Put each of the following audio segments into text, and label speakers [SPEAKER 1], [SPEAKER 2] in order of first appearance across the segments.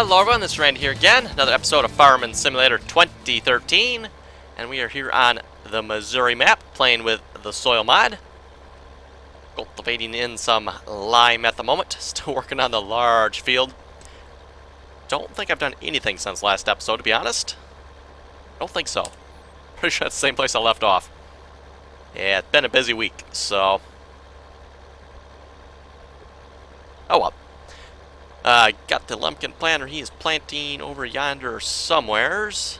[SPEAKER 1] Hello everyone, this is Randy here again, another episode of Farming Simulator 2013, and we are here on the Missouri map, playing with the soil mod, cultivating in some lime at the moment, still working on the large field. Don't think I've done anything since last episode, to be honest. Don't think so. Pretty sure that's the same place I left off. Yeah, it's been a busy week, so... oh well. Got the lumpkin planter. He is planting over yonder somewheres.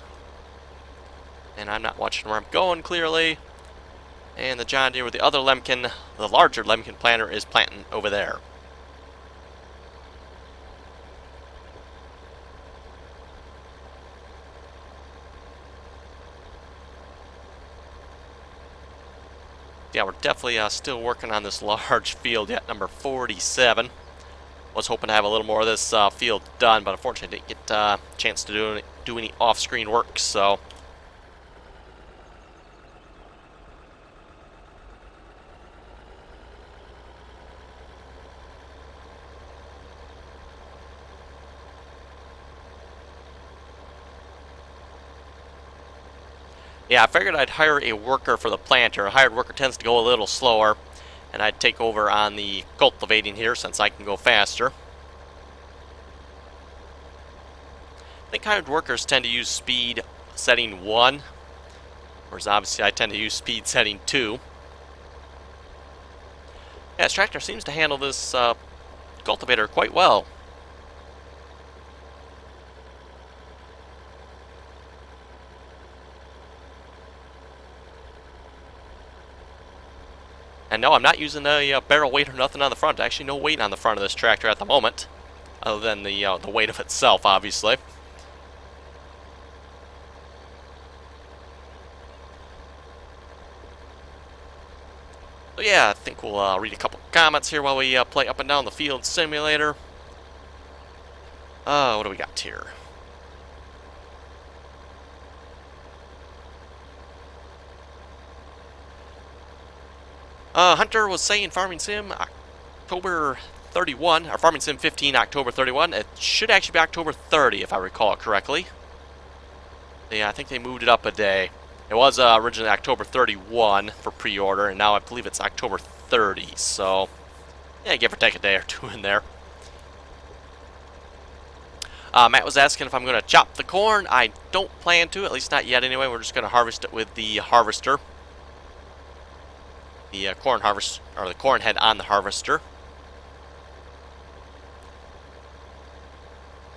[SPEAKER 1] And I'm not watching where I'm going, clearly. And the John Deere with the other lemkin, the larger lemkin planter, is planting over there. Yeah, we're definitely still working on this large field yet, number 47. Was hoping to have a little more of this field done, but unfortunately didn't get a chance to do any off-screen work, so... yeah, I figured I'd hire a worker for the planter. A hired worker tends to go a little slower, and I'd take over on the cultivating here since I can go faster. I think hired workers tend to use speed setting 1, whereas obviously I tend to use speed setting 2. Yeah, this tractor seems to handle this cultivator quite well. And no, I'm not using a barrel weight or nothing on the front. Actually, no weight on the front of this tractor at the moment, other than the weight of itself, obviously. So yeah, I think we'll read a couple comments here while we play Up and Down the Field Simulator. What do we got here? Hunter was saying Farming Sim October 31, or Farming Sim 15 October 31. It should actually be October 30 if I recall it correctly. Yeah, I think they moved it up a day. It was originally October 31 for pre-order, and now I believe it's October 30, so yeah, give or take a day or two in there. Matt was asking if I'm going to chop the corn. I don't plan to, at least not yet anyway. We're just going to harvest it with the harvester. The corn harvest, or the corn head on the harvester.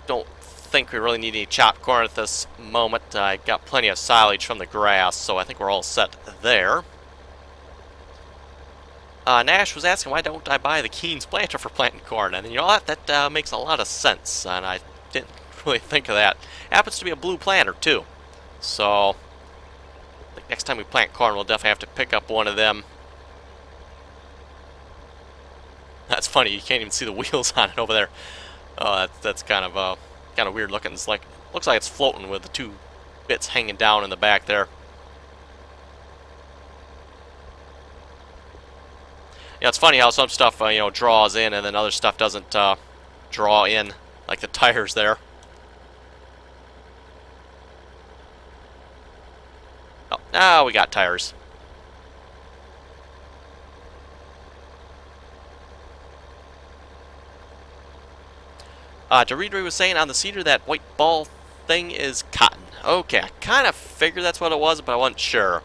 [SPEAKER 1] Don't think we really need any chopped corn at this moment. I got plenty of silage from the grass, so I think we're all set there. Nash was asking why don't I buy the Keen's planter for planting corn, and you know what, that makes a lot of sense, and I didn't really think of that. It happens to be a blue planter too, so I think next time we plant corn we'll definitely have to pick up one of them. That's funny, you can't even see the wheels on it over there. Oh, that's kind of weird looking. It's like, looks like it's floating with the two bits hanging down in the back there. Yeah, it's funny how some stuff draws in and then other stuff doesn't draw in, like the tires there. Oh, now we got tires. Deridre was saying on the cedar that white ball thing is cotton. Okay, I kind of figured that's what it was, but I wasn't sure.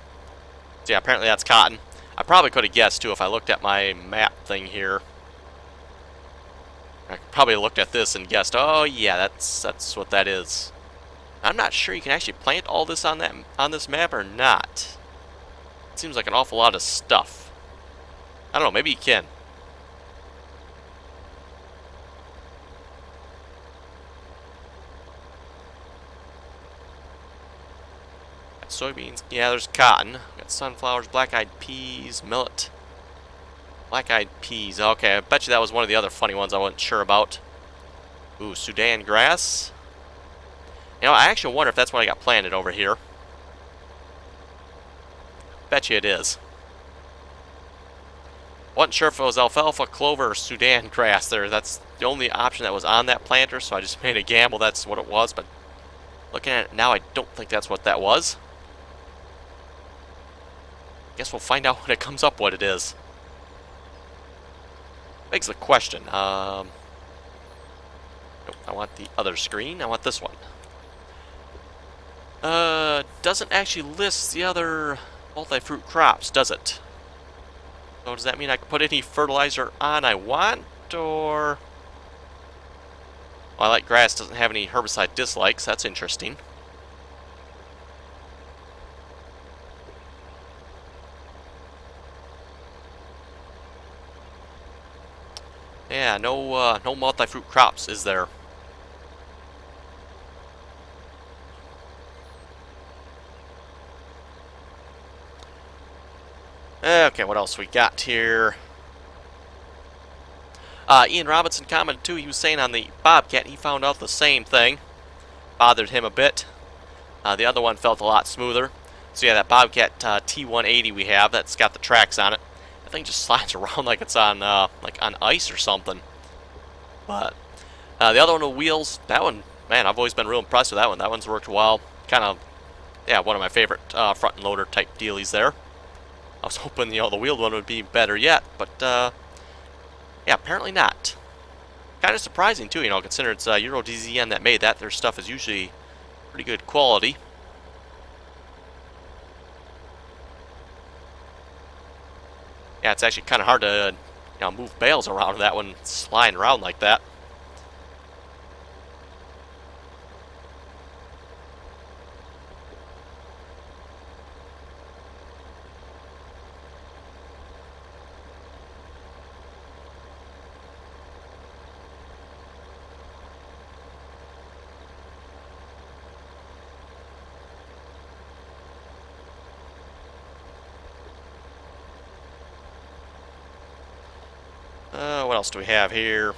[SPEAKER 1] So yeah, apparently that's cotton. I probably could have guessed too if I looked at my map thing here. I probably looked at this and guessed, oh yeah, that's what that is. I'm not sure you can actually plant all this on this map or not. It seems like an awful lot of stuff. I don't know, maybe you can. Soybeans, yeah, there's cotton. Got sunflowers, black-eyed peas, millet. Black-eyed peas, okay, I bet you that was one of the other funny ones I wasn't sure about. Ooh, Sudan grass. You know, I actually wonder if that's what I got planted over here. Bet you it is. Wasn't sure if it was alfalfa, clover, or Sudan grass there. That's the only option that was on that planter, so I just made a gamble that's what it was, but looking at it now, I don't think that's what that was. Guess we'll find out when it comes up what it is. Begs the question. Nope, I want the other screen. I want this one. Doesn't actually list the other multi-fruit crops, does it? So does that mean I can put any fertilizer on I want, or... Well, I like grass doesn't have any herbicide dislikes. That's interesting. Yeah, no multi-fruit crops, is there? Okay, what else we got here? Ian Robinson commented too. He was saying on the Bobcat he found out the same thing. Bothered him a bit. The other one felt a lot smoother. So yeah, that Bobcat T180 we have, that's got the tracks on it. That thing just slides around like it's on like on ice or something. But the other one with wheels, that one, man, I've always been real impressed with that one. That one's worked well. Kind of, yeah, one of my favorite front and loader type dealies there. I was hoping, the wheeled one would be better yet, but yeah, apparently not. Kind of surprising too, considering it's Euro DZN that made that. Their stuff is usually pretty good quality. Yeah, it's actually kind of hard to move bales around with that one sliding around like that. What else do we have here?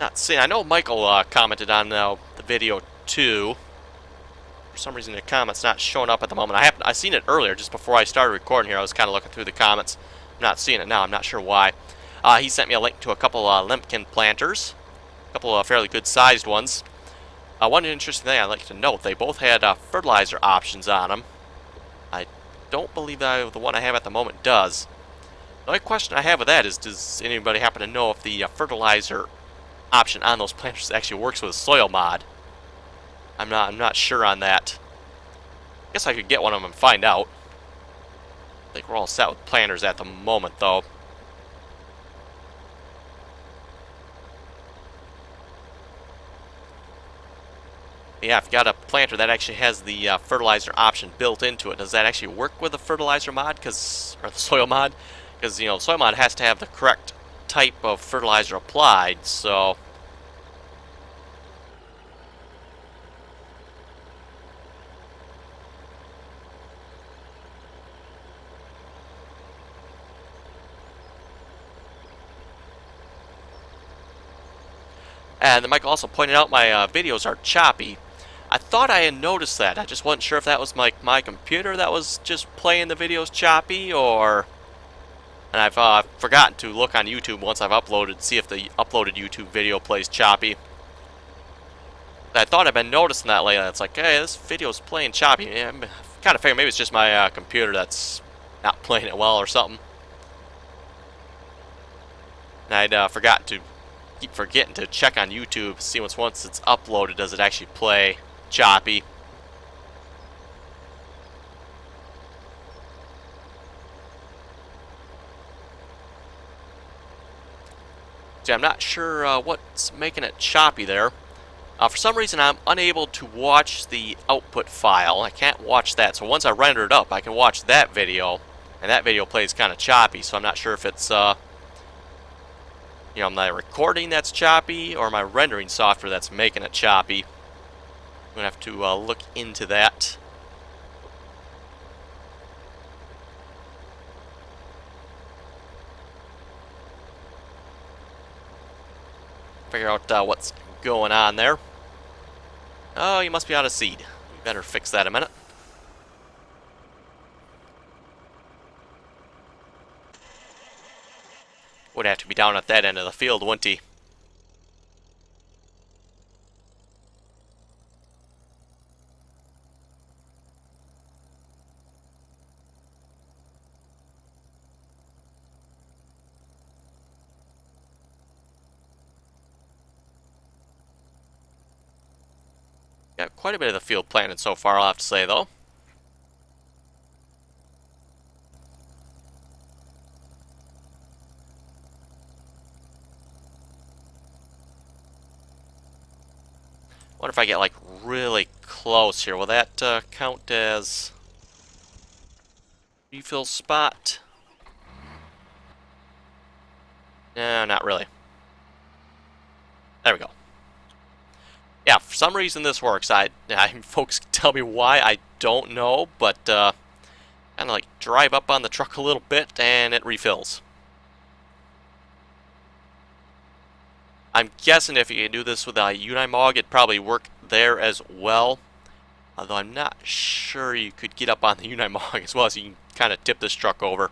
[SPEAKER 1] Not seeing. I know Michael commented on the video too. For some reason, the comments not showing up at the moment. I seen it earlier, just before I started recording here. I was kind of looking through the comments. I'm not seeing it now. I'm not sure why. He sent me a link to a couple Limpkin planters, a couple of fairly good-sized ones. One interesting thing I'd like to note: they both had fertilizer options on them. I don't believe that the one I have at the moment does. The only question I have with that is, does anybody happen to know if the fertilizer option on those planters actually works with a soil mod? I'm not sure on that. Guess I could get one of them and find out. I think we're all set with planters at the moment, though. Yeah, if you got a planter that actually has the fertilizer option built into it, does that actually work with the fertilizer mod? Or the soil mod? Because the soil mod has to have the correct type of fertilizer applied. So and then Michael also pointed out my videos are choppy. I thought I had noticed that. I just wasn't sure if that was my computer that was just playing the videos choppy, or... And I've forgotten to look on YouTube once I've uploaded, see if the uploaded YouTube video plays choppy. I thought I'd been noticing that lately. It's like, hey, this video's playing choppy. Yeah, I'm kind of figuring maybe it's just my computer that's not playing it well or something. And I'd forgotten to keep forgetting to check on YouTube, see once it's uploaded, does it actually play choppy. See, I'm not sure what's making it choppy there. For some reason, I'm unable to watch the output file. I can't watch that. So once I render it up, I can watch that video, and that video plays kind of choppy. So I'm not sure if it's my recording that's choppy or my rendering software that's making it choppy. I'm gonna have to look into that. Figure out what's going on there. Oh, you must be out of seed. We better fix that in a minute. Would have to be down at that end of the field, wouldn't he? Got quite a bit of the field planted so far, I'll have to say, though. Wonder if I get, like, really close here. Will that count as refill spot? No, not really. There we go. Yeah, for some reason this works. Folks tell me why, I don't know, but kind of like drive up on the truck a little bit and it refills. I'm guessing if you do this with a Unimog, it'd probably work there as well. Although I'm not sure you could get up on the Unimog as well, as you can kind of tip this truck over.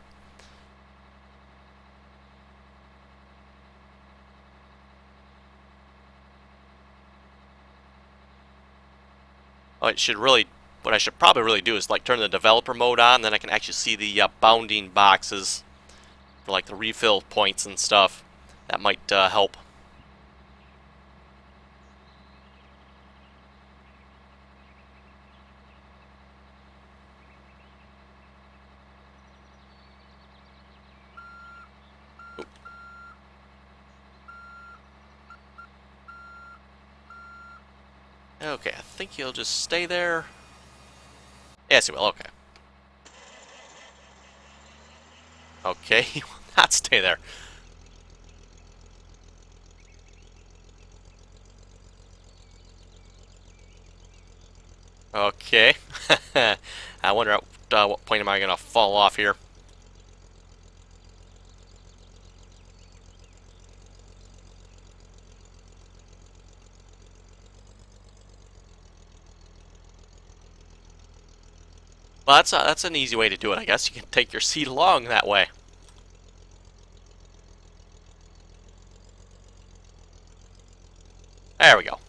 [SPEAKER 1] What I should probably really do is like turn the developer mode on, then I can actually see the bounding boxes for like the refill points and stuff. That might help. Okay, I think he'll just stay there. Yes, he will. Okay. Okay, he will not stay there. Okay. I wonder at what point am I going to fall off here. Well, that's an easy way to do it, I guess. You can take your seed along that way. There we go.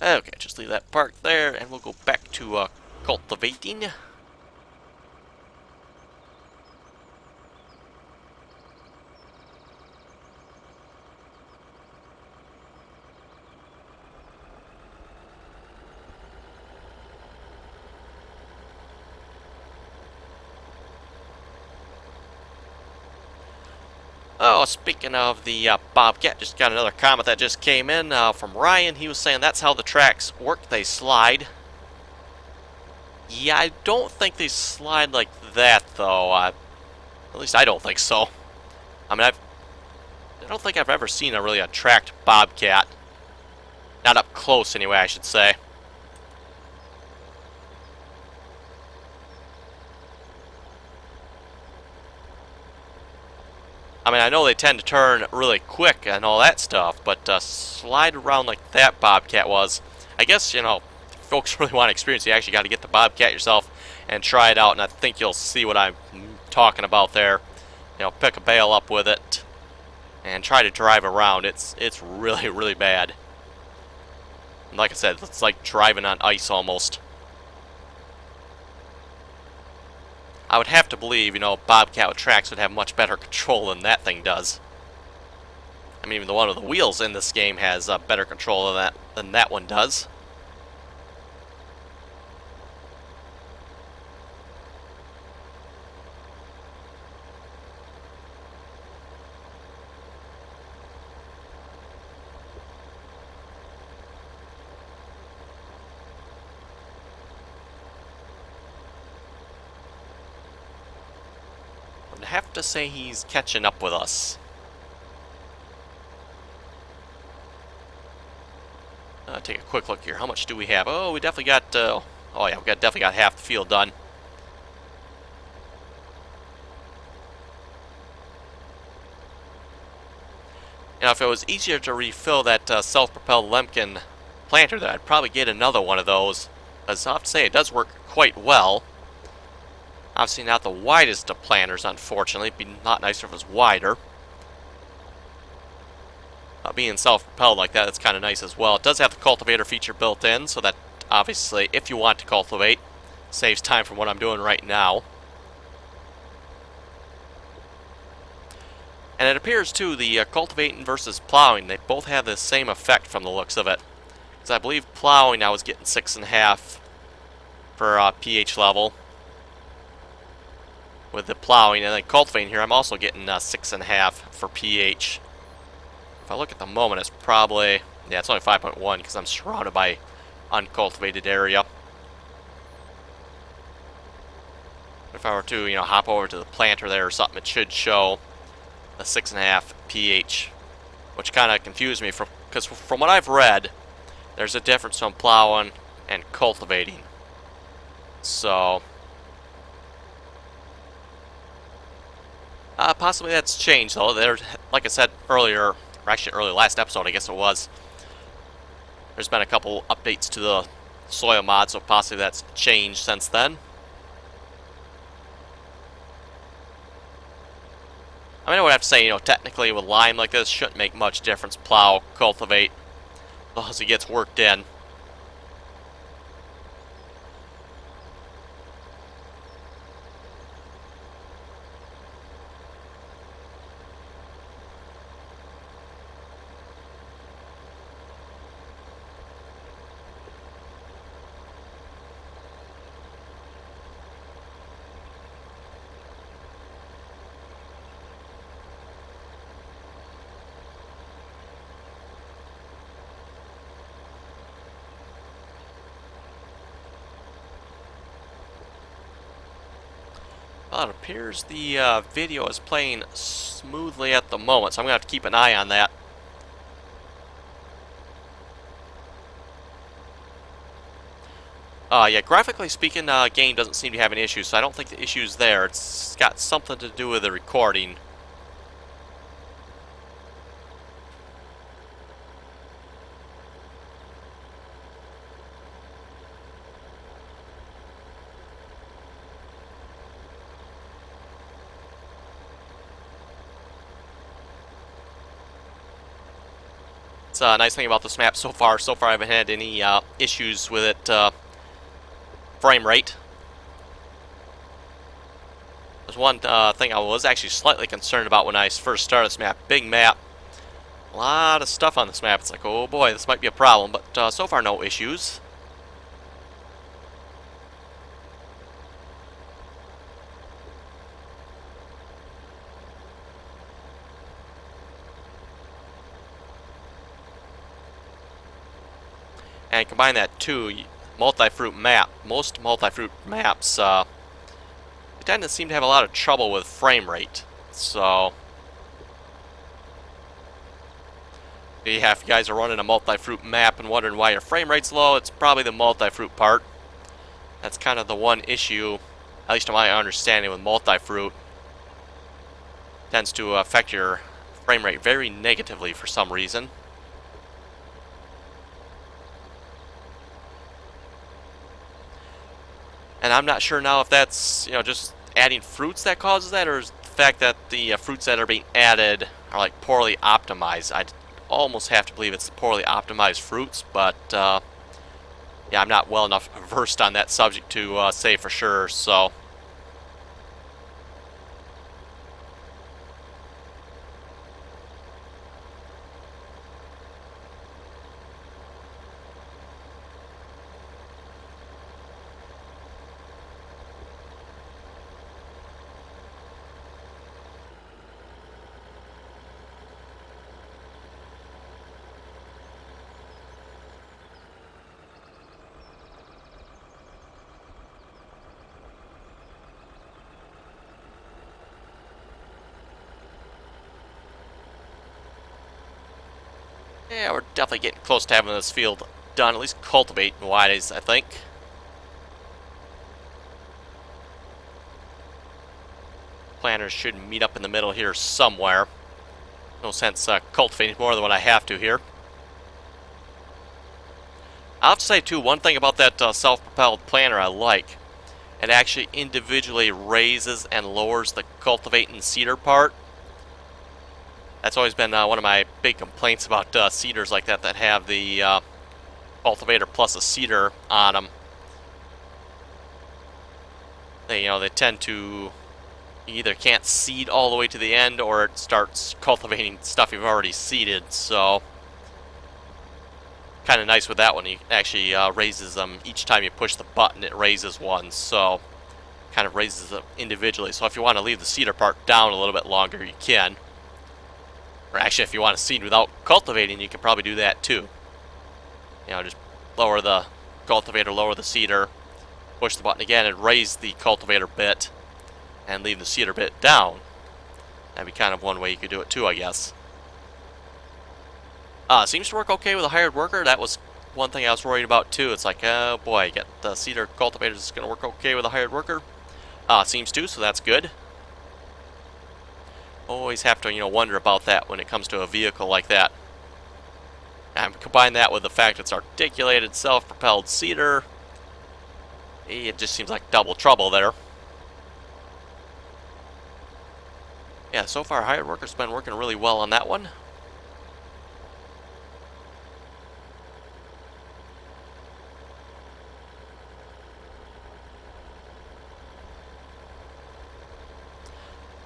[SPEAKER 1] Okay, just leave that parked there, and we'll go back to cultivating. Oh, speaking of the Bobcat, just got another comment that just came in from Ryan. He was saying that's how the tracks work. They slide. Yeah, I don't think they slide like that, though. At least I don't think so. I mean, I don't think I've ever seen a tracked Bobcat. Not up close, anyway, I should say. I mean, I know they tend to turn really quick and all that stuff, but slide around like that Bobcat was. I guess, you know, if folks really want to experience it, you actually got to get the Bobcat yourself and try it out, and I think you'll see what I'm talking about there. You know, pick a bale up with it and try to drive around. It's really, really bad. And like I said, it's like driving on ice almost. I would have to believe, you know, Bobcat with tracks would have much better control than that thing does. I mean, even the one with the wheels in this game has better control than that one does. I'd have to say he's catching up with us. Take a quick look here. How much do we have? Oh, we definitely got. Oh yeah, we definitely got half the field done. You know, if it was easier to refill that self-propelled Lemkin planter, then I'd probably get another one of those. Because I have to say, it does work quite well. Obviously not the widest of planters, unfortunately. It'd be a lot nicer if it was wider. Being self-propelled like that, it's kind of nice as well. It does have the cultivator feature built in, so that obviously, if you want to cultivate, saves time from what I'm doing right now. And it appears, too, the cultivating versus plowing, they both have the same effect from the looks of it. Because I believe plowing I was getting 6.5 for pH level with the plowing, and then cultivating here I'm also getting 6.5 for pH. If I look at the moment, it's probably, yeah, it's only 5.1 because I'm surrounded by uncultivated area. If I were to, you know, hop over to the planter there or something, it should show a 6.5 pH, which kind of confused me because from what I've read, there's a difference from plowing and cultivating. So possibly that's changed though. There, like I said earlier, or actually early last episode, I guess it was. There's been a couple updates to the soil mod, so possibly that's changed since then. I mean, I would have to say, you know, technically with lime like this, shouldn't make much difference. Plow, cultivate, as long as it gets worked in. Well, it appears the video is playing smoothly at the moment, so I'm going to have to keep an eye on that. Yeah, graphically speaking, game doesn't seem to have any issues, so I don't think the issue's there. It's got something to do with the recording. It's a nice thing about this map so far. So far I haven't had any issues with it frame rate. There's one thing I was actually slightly concerned about when I first started this map. Big map. A lot of stuff on this map. It's like, oh boy, this might be a problem. But so far, no issues. And combine that too, multi-fruit map. Most multi-fruit maps tend to seem to have a lot of trouble with frame rate. So yeah, if you guys are running a multi-fruit map and wondering why your frame rate's low, it's probably the multi-fruit part. That's kind of the one issue, at least to my understanding, with multi-fruit. Tends to affect your frame rate very negatively for some reason. And I'm not sure now if that's, you know, just adding fruits that causes that, or is the fact that the fruits that are being added are like poorly optimized. I'd almost have to believe it's the poorly optimized fruits, but yeah, I'm not well enough versed on that subject to say for sure, so. Yeah, we're definitely getting close to having this field done, at least cultivating-wise, I think. Planters should meet up in the middle here somewhere. No sense cultivating more than what I have to here. I'll have to say, too, one thing about that self-propelled planter I like, it actually individually raises and lowers the cultivate and seeder part. That's always been one of my big complaints about seeders like that have the cultivator plus a seeder on them. They tend to either can't seed all the way to the end, or it starts cultivating stuff you've already seeded. So kind of nice with that one. It actually raises them each time you push the button. It raises one, so kind of raises them individually. So if you want to leave the seeder part down a little bit longer, you can. Or actually, if you want to seed without cultivating, you can probably do that too. Just lower the cultivator, lower the seeder, push the button again, and raise the cultivator bit, and leave the seeder bit down. That'd be kind of one way you could do it too, I guess. Seems to work okay with a hired worker. That was one thing I was worried about too. It's like, oh boy, get the seeder cultivator is going to work okay with a hired worker. Seems to, so that's good. Always have to, wonder about that when it comes to a vehicle like that. And combine that with the fact it's articulated, self-propelled seeder. It just seems like double trouble there. Yeah, so far hired worker's been working really well on that one.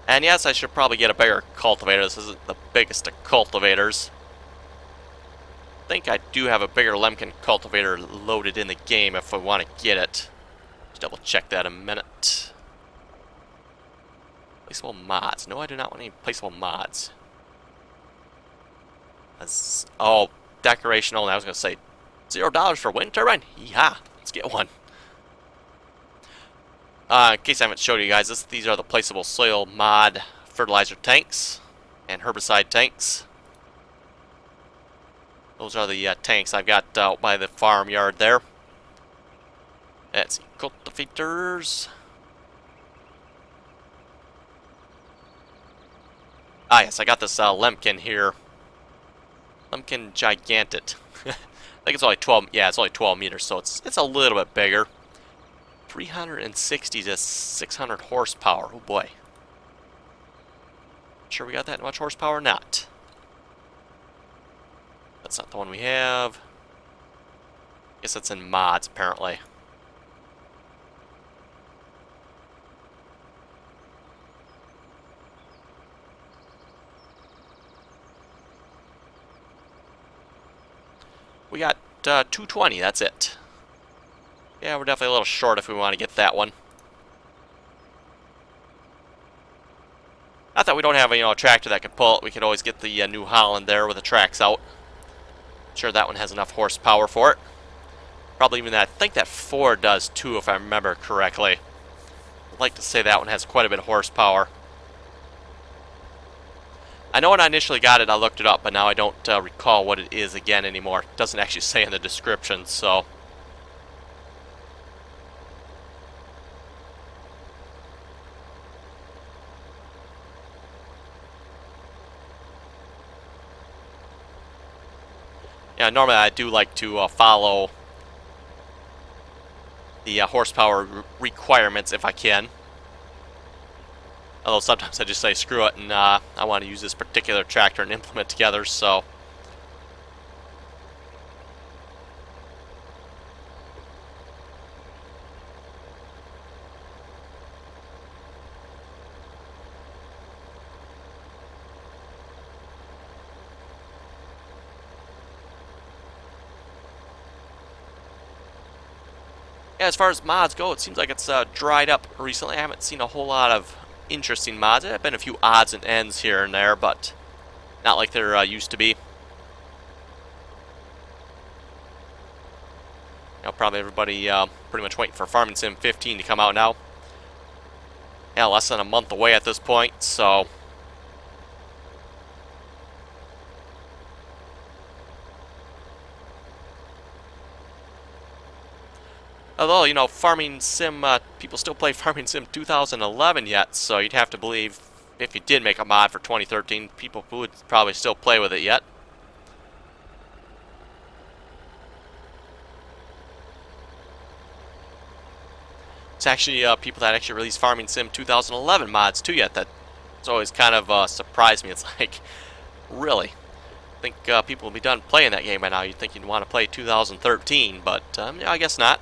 [SPEAKER 1] And yes, I should probably get a bigger cultivator. This isn't the biggest of cultivators. I think I do have a bigger Lemken cultivator loaded in the game if I want to get it. Just double check that in a minute. Placeable mods. No, I do not want any placeable mods. Oh, decoration only. I was going to say $0 for wind turbine? Yeah, let's get one. In case I haven't showed you guys, these are the placeable soil mod fertilizer tanks and herbicide tanks. Those are the tanks I've got out by the farmyard there. Let's see, cultivators. Yes, I got this Lemken here. Lemken Gigantic. I think it's only 12. Yeah, it's only 12 meters, so it's a little bit bigger. 360 to 600 horsepower. Oh boy. Sure we got that much horsepower? Not. That's not the one we have. Guess that's in mods, apparently. We got 220, that's it. Yeah, we're definitely a little short if we want to get that one. Not that we don't have a tractor that can pull it. We could always get the New Holland there with the tracks out. Sure, that one has enough horsepower for it. Probably even that. I think that Ford does too, if I remember correctly. I'd like to say that one has quite a bit of horsepower. I know when I initially got it, I looked it up, but now I don't recall what it is again anymore. It doesn't actually say in the description, so. Yeah, normally I do like to follow the horsepower requirements if I can. Although sometimes I just say screw it and I want to use this particular tractor and implement together, so. Yeah, as far as mods go, it seems like it's dried up recently. I haven't seen a whole lot of interesting mods. There have been a few odds and ends here and there, but not like there used to be. Probably everybody pretty much waiting for Farming Sim 15 to come out now. Yeah, less than a month away at this point, so. Although, Farming Sim, people still play Farming Sim 2011 yet, so you'd have to believe if you did make a mod for 2013, people would probably still play with it yet. It's actually people that actually released Farming Sim 2011 mods too yet. That's always kind of surprised me. It's like, really? I think people will be done playing that game by now. You'd think you'd want to play 2013, but yeah, I guess not.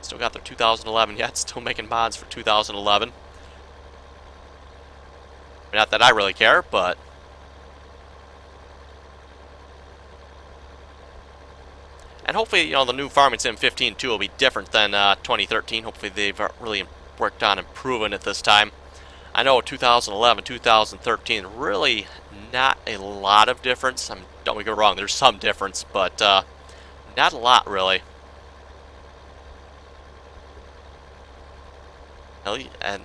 [SPEAKER 1] Still got their 2011 yet. Still making mods for 2011. Not that I really care, but and hopefully, you know, the new Farming Sim 15 too will be different than 2013. Hopefully, they've really worked on improving it this time. I know 2011, 2013, really not a lot of difference. I mean, don't get me wrong, there's some difference, but not a lot really. And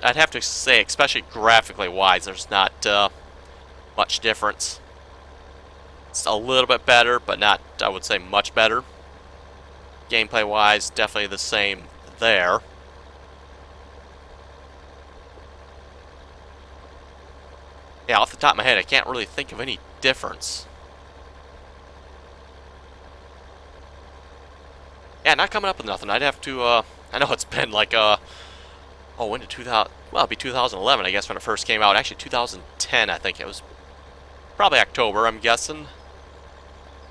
[SPEAKER 1] I'd have to say, especially graphically wise, there's not much difference. It's a little bit better, but not, I would say, much better. Gameplay wise, definitely the same there. Yeah, off the top of my head, I can't really think of any difference. Yeah, not coming up with nothing. I'd have to, I know it's been like, oh, when did 2000, well, it'd be 2011, I guess, when it first came out. Actually, 2010, I think it was. Probably October, I'm guessing.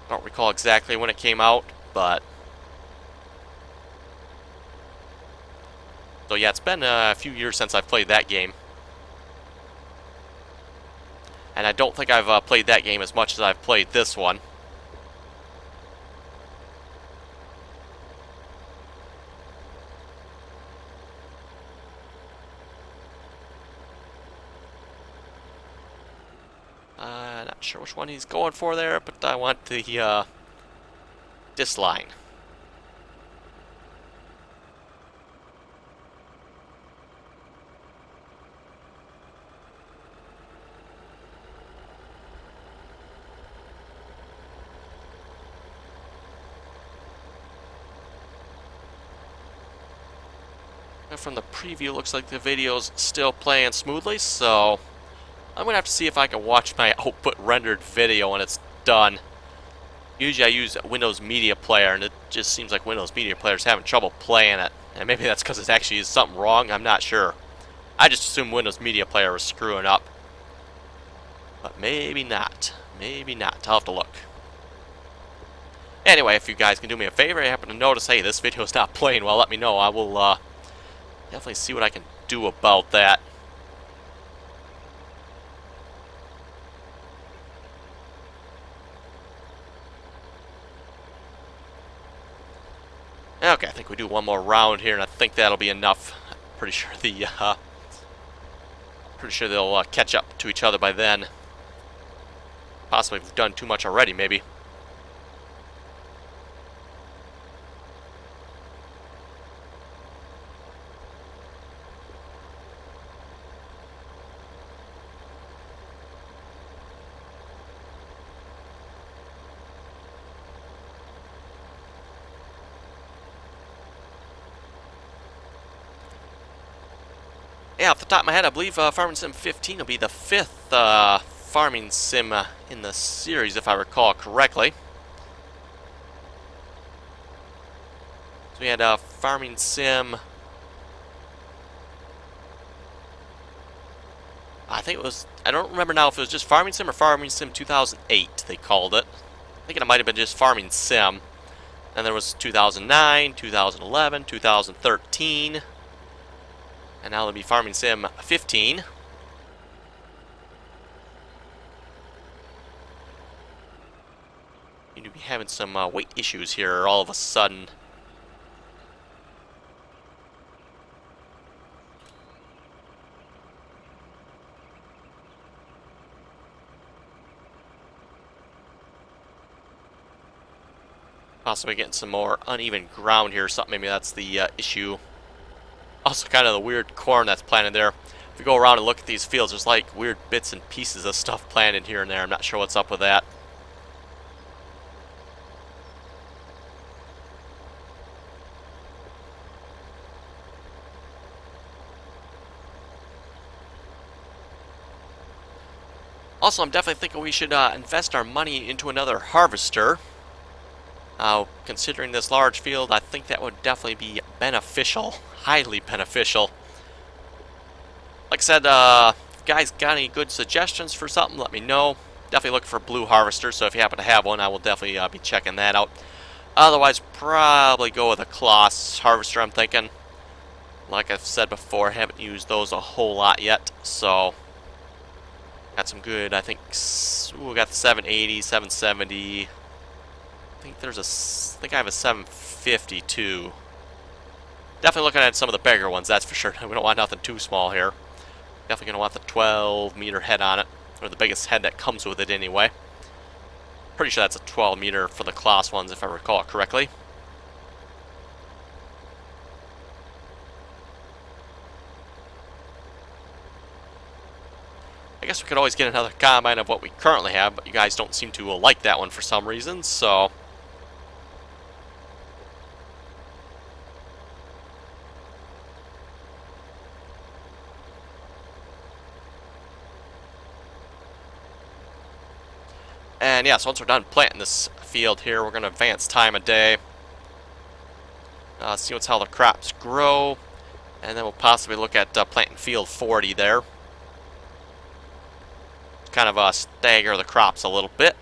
[SPEAKER 1] I don't recall exactly when it came out, but... So yeah, it's been a few years since I've played that game. And I don't think I've played that game as much as I've played this one. Not sure which one he's going for there, but I want the this line. And from the preview, looks like the video's still playing smoothly, so I'm going to have to see if I can watch my output rendered video when it's done. Usually I use Windows Media Player, and it just seems like Windows Media Player is having trouble playing it. And maybe that's because it actually is something wrong, I'm not sure. I just assumed Windows Media Player was screwing up. But maybe not. Maybe not. I'll have to look. Anyway, if you guys can do me a favor, I happen to notice, hey, this video is not playing well, let me know. I will definitely see what I can do about that. Okay, I think we do one more round here, and I think that'll be enough. Pretty sure they'll catch up to each other by then. Possibly we've done too much already, maybe. Yeah, off the top of my head, I believe Farming Sim 15 will be the 5th Farming Sim in the series, if I recall correctly. So we had Farming Sim... I think it was... I don't remember now if it was just Farming Sim or Farming Sim 2008, they called it. I think it might have been just Farming Sim. And there was 2009, 2011, 2013... And now it'll be Farming Sim 15. Seem to be having some weight issues here all of a sudden. Possibly getting some more uneven ground here or something. Maybe that's the issue. Also kind of the weird corn that's planted there. If you go around and look at these fields, there's like weird bits and pieces of stuff planted here and there. I'm not sure what's up with that. Also, I'm definitely thinking we should invest our money into another harvester. Considering this large field, I think that would definitely be beneficial. Highly beneficial. Like I said, if you guys got any good suggestions for something, let me know. Definitely looking for blue harvesters, so if you happen to have one, I will definitely be checking that out. Otherwise, probably go with a Colossus harvester, I'm thinking. Like I've said before, haven't used those a whole lot yet, so got some good, I think, we got the 780, 770. I think I have a 750 too. Definitely looking at some of the bigger ones, that's for sure. We don't want nothing too small here. Definitely going to want the 12-meter head on it, or the biggest head that comes with it anyway. Pretty sure that's a 12-meter for the Class ones, if I recall it correctly. I guess we could always get another combine of what we currently have, but you guys don't seem to like that one for some reason, so... And yeah, so once we're done planting this field here, we're going to advance time a day. See how the crops grow. And then we'll possibly look at planting field 40 there. Kind of stagger the crops a little bit.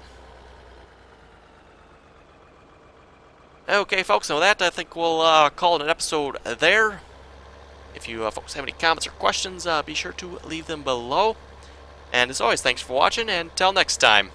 [SPEAKER 1] Okay, folks, and with that, I think we'll call it an episode there. If you folks have any comments or questions, be sure to leave them below. And as always, thanks for watching, and until next time.